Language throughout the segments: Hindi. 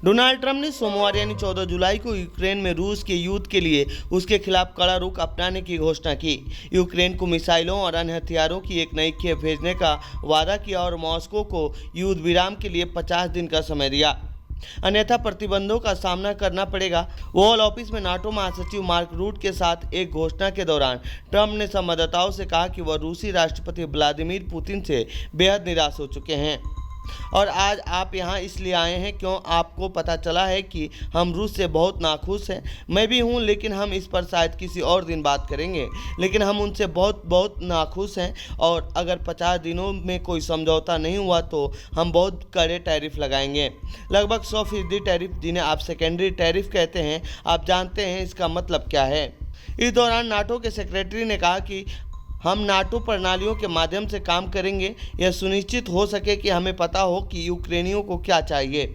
डोनाल्ड ट्रंप ने सोमवार यानी 14 जुलाई को यूक्रेन में रूस के युद्ध के लिए उसके खिलाफ कड़ा रुख अपनाने की घोषणा की। यूक्रेन को मिसाइलों और अन्य हथियारों की एक नई खेप भेजने का वादा किया और मॉस्को को युद्ध विराम के लिए 50 दिन का समय दिया, अन्यथा प्रतिबंधों का सामना करना पड़ेगा। ओवल ऑफिस में नाटो महासचिव मार्क रूट के साथ एक घोषणा के दौरान ट्रंप ने संवाददाताओं से कहा कि वह रूसी राष्ट्रपति व्लादिमीर पुतिन से बेहद निराश हो चुके हैं और आज आप यहाँ इसलिए आए हैं क्यों आपको पता चला है कि हम रूस से बहुत नाखुश हैं। मैं भी हूँ, लेकिन हम इस पर शायद किसी और दिन बात करेंगे। लेकिन हम उनसे बहुत नाखुश हैं और अगर 50 दिनों में कोई समझौता नहीं हुआ तो हम बहुत कड़े टैरिफ लगाएंगे, लगभग 100% टैरिफ, जिन्हें आप सेकेंडरी टैरिफ कहते हैं। आप जानते हैं इसका मतलब क्या है। इस दौरान नाटो के सेक्रेटरी ने कहा कि हम नाटो प्रणालियों के माध्यम से काम करेंगे, यह सुनिश्चित हो सके कि हमें पता हो कि यूक्रेनियों को क्या चाहिए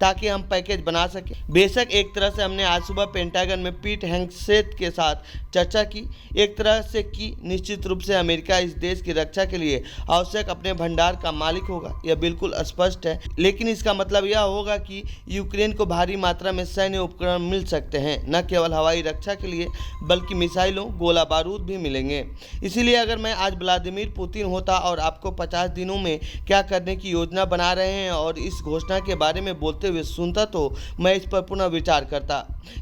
ताकि हम पैकेज बना सकें। बेशक एक तरह से हमने आज सुबह पेंटागन में पीट हेगसेथ के साथ चर्चा की, एक तरह से कि निश्चित रूप से अमेरिका इस देश की रक्षा के लिए आवश्यक अपने भंडार का मालिक होगा, यह बिल्कुल स्पष्ट है। लेकिन इसका मतलब यह होगा कि यूक्रेन को भारी मात्रा में सैन्य उपकरण मिल सकते हैं, न केवल हवाई रक्षा के लिए बल्कि मिसाइलों, गोला बारूद भी मिलेंगे। इसीलिए अगर मैं आज व्लादिमीर पुतिन होता और आपको 50 दिनों में क्या करने की योजना बना रहे हैं और इस घोषणा के बारे में बोलते हुए सुनता तो मैं इस पर पुनः विचार करता।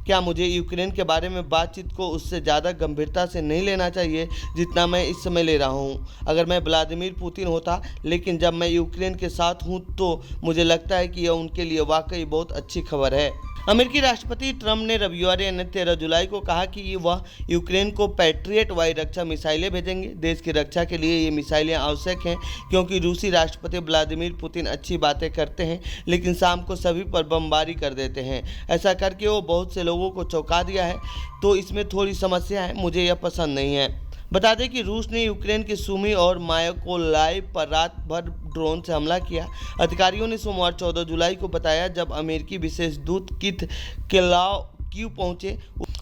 क्या मुझे यूक्रेन के बारे में बातचीत को उससे ज़्यादा गंभीरता से नहीं लेना चाहिए जितना मैं इस समय ले रहा हूँ अगर मैं व्लादिमीर पुतिन होता। लेकिन जब मैं यूक्रेन के साथ हूँ तो मुझे लगता है कि यह उनके लिए वाकई बहुत अच्छी खबर है। अमेरिकी राष्ट्रपति ट्रंप ने रविवार यानी 13 जुलाई को कहा कि वह यूक्रेन को पैट्रियट वायु रक्षा मिसाइलें भेजेंगे। देश की रक्षा के लिए ये मिसाइलें आवश्यक हैं क्योंकि रूसी राष्ट्रपति व्लादिमीर पुतिन अच्छी बातें करते हैं लेकिन शाम को सभी पर बमबारी कर देते हैं। ऐसा करके वो बहुत से लोगों को चौंका दिया है, तो इसमें थोड़ी समस्या है, मुझे यह पसंद नहीं है। बता दें कि रूस ने यूक्रेन के सुमी और मायकोलाइव पर रात भर ड्रोन से हमला किया। अधिकारियों ने सोमवार 14 जुलाई को बताया जब अमेरिकी विशेष दूत किथ क्यू पहुंचे।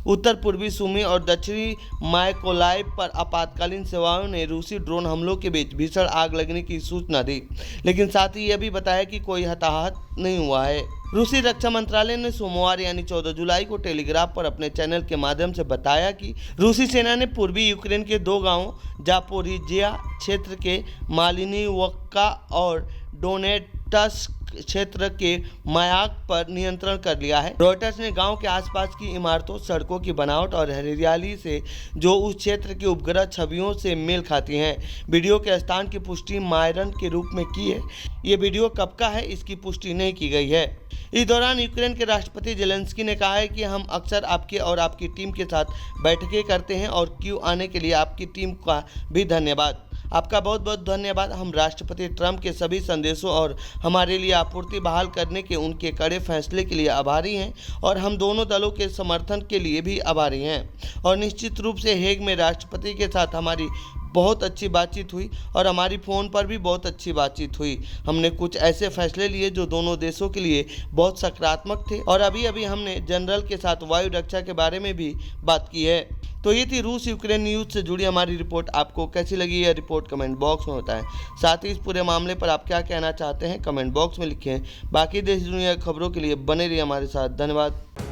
उत्तर पूर्वी सुमी और दक्षिणी मायकोलाइव पर आपातकालीन सेवाओं ने रूसी ड्रोन हमलों के बीच भीषण आग लगने की सूचना दी, लेकिन साथ ही यह भी बताया कि कोई हताहत नहीं हुआ है। रूसी रक्षा मंत्रालय ने सोमवार यानी 14 जुलाई को टेलीग्राफ पर अपने चैनल के माध्यम से बताया कि रूसी सेना ने पूर्वी यूक्रेन के 2 गांवों जापोरिजिया क्षेत्र के मालिनिवक्का और डोनेट्स्क क्षेत्र के मायाक पर नियंत्रण कर लिया है। रॉयटर्स ने गांव के आसपास की इमारतों, सड़कों की बनावट और हरियाली से जो उस क्षेत्र की उपग्रह छवियों से मेल खाती हैं, वीडियो के स्थान की पुष्टि मायरन के रूप में की है। ये वीडियो कब का है इसकी पुष्टि नहीं की गई है। इस दौरान यूक्रेन के राष्ट्रपति जेलेंस्की ने कहा है कि हम अक्सर आपके और आपकी टीम के साथ बैठकें करते हैं और क्यों आने के लिए आपकी टीम का भी धन्यवाद। आपका बहुत बहुत धन्यवाद। हम राष्ट्रपति ट्रंप के सभी संदेशों और हमारे लिए आपूर्ति बहाल करने के उनके कड़े फैसले के लिए आभारी हैं और हम दोनों दलों के समर्थन के लिए भी आभारी हैं। और निश्चित रूप से हेग में राष्ट्रपति के साथ हमारी बहुत अच्छी बातचीत हुई और हमारी फ़ोन पर भी बहुत अच्छी बातचीत हुई। हमने कुछ ऐसे फैसले लिए जो दोनों देशों के लिए बहुत सकारात्मक थे और अभी हमने जनरल के साथ वायु रक्षा के बारे में भी बात की है। तो ये थी रूस यूक्रेन न्यूज़ से जुड़ी हमारी रिपोर्ट। आपको कैसी लगी यह रिपोर्ट कमेंट बॉक्स में बताएं। साथ ही इस पूरे मामले पर आप क्या कहना चाहते हैं कमेंट बॉक्स में लिखें। बाकी देश दुनिया की खबरों के लिए बने रहिए हमारे साथ। धन्यवाद।